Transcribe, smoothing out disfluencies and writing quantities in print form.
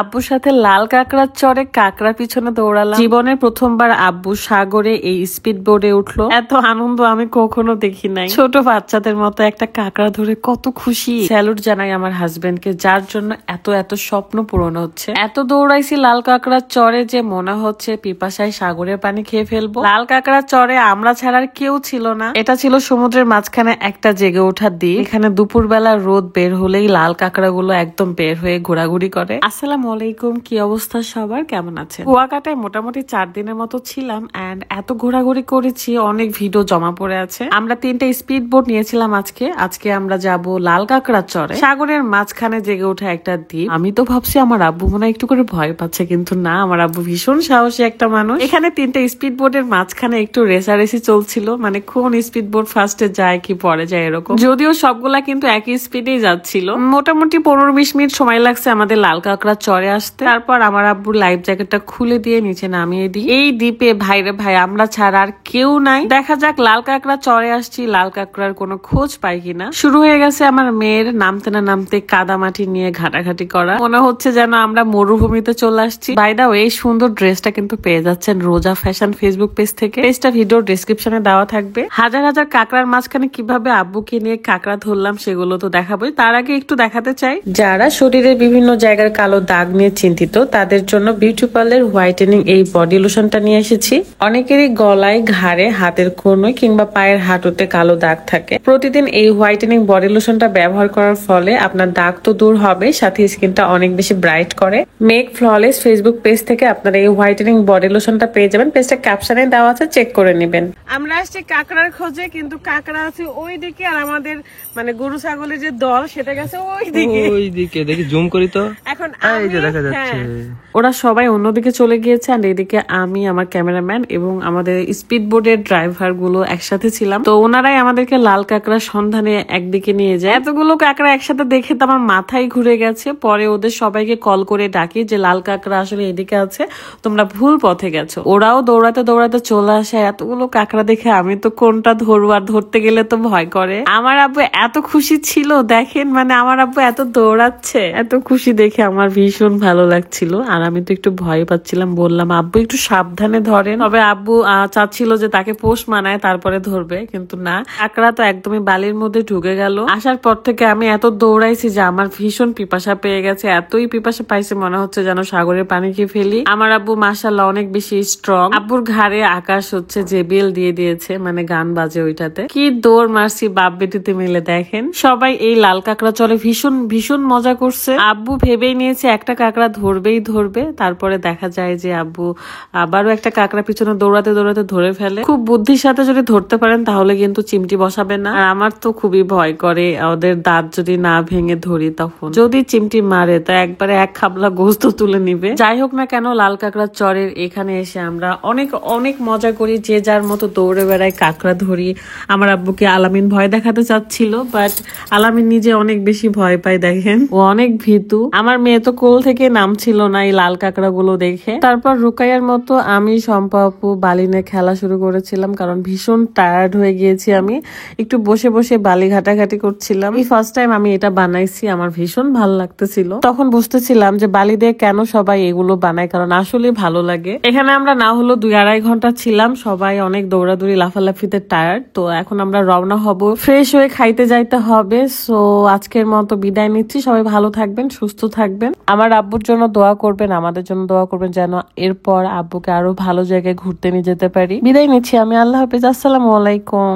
আব্বুর সাথে লাল কাঁকড়ার চরে কাঁকড়ার পিছনে দৌড়ালাম। জীবনের প্রথমবার আব্বু সাগরে এই স্পিড বোর্ডে উঠলো। এত আনন্দ আমি কখনো দেখি নাই। ছোট বাচ্চাদের মতো একটা কাঁকড়া ধরে কত খুশি। স্যালুট জানাই আমার হাজবেন্ডকে, যার জন্য এত এত স্বপ্ন পূরণ হচ্ছে। এত দৌড়াইছি লাল কাঁকড়ার চরে যে মনে হচ্ছে পিপাসায় সাগরের পানি খেয়ে ফেলবো। লাল কাঁকড়ার চরে আমরা ছাড়ার কেউ ছিল না। এটা ছিল সমুদ্রের মাঝখানে একটা জেগে ওঠার দ্বীপ। এখানে দুপুরবেলা রোদ বের হলেই লাল কাঁকড়া গুলো একদম বের হয়ে ঘোরাঘুরি করে। আসসালামু আলাইকুম, কি অবস্থা সবার, কেমন আছেন? কুয়াকাটায় মোটামুটি 4 দিনের মতো ছিলাম এন্ড এত ঘোরাঘুরি করেছি, অনেক ভিডিও জমা পড়ে আছে। আমরা 3টা স্পিড বোট নিয়েছিলাম আজকে আমরা যাব লাল কাঁকড়ার চরে। সাগরের মাঝখানে জেগে ওঠা একটা দ্বীপ। আমি তো ভাবছি আমার আব্বু মনে হয় একটু করে ভয় পাচ্ছে, কিন্তু না, আমার আব্বু ভীষণ সাহসী একটা মানুষ। এখানে 3টা স্পিড বোটের মাঝখানে একটু রেসারেসি চলছিল, মানে কোন স্পিড বোট ফার্স্টে যায় কি পরে যায় এরকম। যদিও সবগুলা কিন্তু একই স্পিডেই যাচ্ছিল। মোটামুটি 15-20 মিনিট সময় লাগছে আমাদের লাল কাঁকড়ার চরে আসতে। তারপর আমার আব্বুর লাইফ জ্যাকেটটা খুলে দিয়ে নিচে নামিয়ে দিই। এই দ্বীপে ভাইরে ভাই আমরা ছাড়া আর কেউ নাই। দেখা যাক লাল কাঁকড়া চরে আসছি, লাল কাঁকড়ার কোনো খোঁজ পাই কিনা। শুরু হয়ে গেছে আমার মেয়ের নামতে না নামতে কাদা মাটি নিয়ে ঘাটাঘাটি করা। মনে হচ্ছে যেন আমরা মরুভূমিতে চলে আসছি। বাই দা ওয়ে, এই সুন্দর ড্রেসটা কিন্তু পেয়ে যাচ্ছেন রোজা ফ্যাশন ফেসবুক পেজ থেকে। পেজটা ভিডিও ডেসক্রিপশনে দেওয়া থাকবে। হাজার হাজার কাঁকড়ার মাঝখানে কিভাবে আব্বুকে নিয়ে কাঁকড়া ধরলাম সেগুলো তো দেখাবোই। তার আগে একটু দেখাতে চাই, যারা শরীরের বিভিন্ন জায়গার কালো দাগ নিয়ে চিন্তিত তাদের জন্য বিউটি পার্লার হোয়াইটেনিং এই বডি লোশনটা নিয়ে এসেছি। অনেকেরই গলায়, ঘাড়ে, হাতের কোনোয় কিংবা পায়ের হাঁটুতে কালো দাগ থাকে। প্রতিদিন এই হোয়াইটেনিং বডি লোশনটা ব্যবহার করার ফলে আপনার দাগ তো দূর হবে, সাথে স্কিনটা অনেক বেশি ব্রাইট করে। মেক ফ্ললেস ফেসবুক পেজ থেকে আপনারা এই হোয়াইটেনিং বডি লোশনটা পেয়ে যাবেন। পেজটা ক্যাপশনে দেওয়া আছে, চেক করে নেবেন। আমরা আসছি কাঁকড়ার খোঁজে, কিন্তু কাঁকড়া আছে ওই দিকে আর আমাদের মানে গরু ছাগলের যে দল সেটা গেছে ওই দিকে। দেখি জুম করি তো এখন এই যে দেখা যাচ্ছে। ওরা সবাই অন্যদিকে চলে গিয়েছে আর এদিকে আমি, আমার ক্যামেরাম্যান এবং আমাদের স্পিড বোর্ডের ড্রাইভার গুলো একসাথে ছিলাম। তো ওনারাই আমাদেরকে লাল কাঁকড়ার সন্ধানে একদিকে নিয়ে যায়। এতগুলো কাঁকড়া একসাথে দেখে তো আমার মাথায় ঘুরে গেছে। পরে ওদের সবাইকে কল করে ডাকি যে লাল কাঁকড়া আসলে এদিকে আছে, তোমরা ভুল পথে গেছো। ওরাও দৌড়াতে দৌড়াতে চলে আসে। এতগুলো কাঁকড়া দেখে আমি তো কোনটা ধরবো, আর ধরতে গেলে তো ভয় করে। আমার আব্বু এত খুশি ছিল দেখেন, মানে আমার আব্বু এত দৌড়াচ্ছে, এত খুশি দেখে আমার ভীষণ ভালো লাগছিল। আর আমি তো একটু ভয় পাচ্ছিলাম, বললাম আব্বু একটু সাবধানে ধরেন। তবে আব্বু চাচ্ছিল যে তাকে পোষ মানায় তারপরে ধরবে, কিন্তু না, কাঁকড়া তো একদমই বালির মধ্যে ঢুকে গেল। আসার পর থেকে আমি এত দৌড়াইছি যে আমার ভীষণ পিপাসা পেয়ে গেছে। এতই পিপাসা পাইছে মনে হচ্ছে যেন সাগরের পানি খেয়ে ফেলি। আমার আব্বু মাশাআল্লাহ অনেক বেশি স্ট্রং। আব্বুর ঘাড়ে আকাশ হচ্ছে জেবিএল দিয়ে দিয়েছে, মানে গান বাজে ওইটাতে। কি দৌড় মারছি বাপ বেটিতে মিলে। দেখেন সবাই এই লাল কাঁকড়া চলে ভীষণ ভীষণ মজা করছে। আব্বু ভেবেই নিয়েছে একটা কাঁকড়া ধরবেই ধরবে। তারপরে দেখা যায় যে আব্বু আবারও একটা কাঁকড়া পিছনে দৌড়াতে দৌড়াতে ধরে ফেলে। খুব বুদ্ধির সাথে যদি ধরতে পারেন তাহলে কিন্তু চিমটি বসাবে না। আর আমার তো খুবই ভয় করে ওদের দাঁত যদি না ভেঙে ধরি, তখন যদি চিমটি মারে তা একবারে এক খাবলা গোস্ত তুলে নিবে। যাই হোক না কেন, লাল কাঁকড়ার চরের এখানে এসে আমরা অনেক অনেক মজা করি, যে যার মতো দৌড়ে বেড়ায়, কাঁকড়া ধরি। আমার আব্বুকে আলামিন ভয় দেখাতে চাচ্ছিল, বাট আলামিন নিজে অনেক বেশি ভয় পায়। দেখেন ও অনেক ভীতু। আমার মেয়ে তো কোল থেকে নামছিল না এই লাল কাঁকড়া গুলো দেখে। তারপর রুকাইয়ার মতো আমি, শম্পা আপু বালিনে খেলা শুরু করেছিলাম, কারণ ভীষণ টায়ার্ড হয়ে গিয়েছি। আমি একটু বসে বসে বালি ঘাটাঘাটি করছিলাম। এই ফার্স্ট টাইম আমি এটা বানাইছি, আমার ভীষণ ভালো লাগতেছিল। তখন বুঝতেছিলাম যে বালি দিয়ে কেন সবাই এগুলো বানায়, কারণ আসলে ভালো লাগে। এখানে আমরা না হলো 2-2.5 ঘন্টা ছিলাম। সবাই অনেক দৌড়াদৌড়ি লাফালাফিতে টায়ার্ড। তো এখন আমরা রওনা হব, ফ্রেশ হয়ে খাইতে যাইতে হবে। সো আজকের মতো বিদায় নিচ্ছি। সবাই ভালো থাকবেন, সুস্থ থাকবেন। আমার আব্বুর জন্য দোয়া করবেন, আমাদের জন্য দোয়া করবেন যেন এরপর আব্বুকে আরো ভালো জায়গায় ঘুরতে নিয়ে যেতে পারি। বিদায় নিচ্ছি আমি, আল্লাহ হাফেজ, আসসালামু আলাইকুম।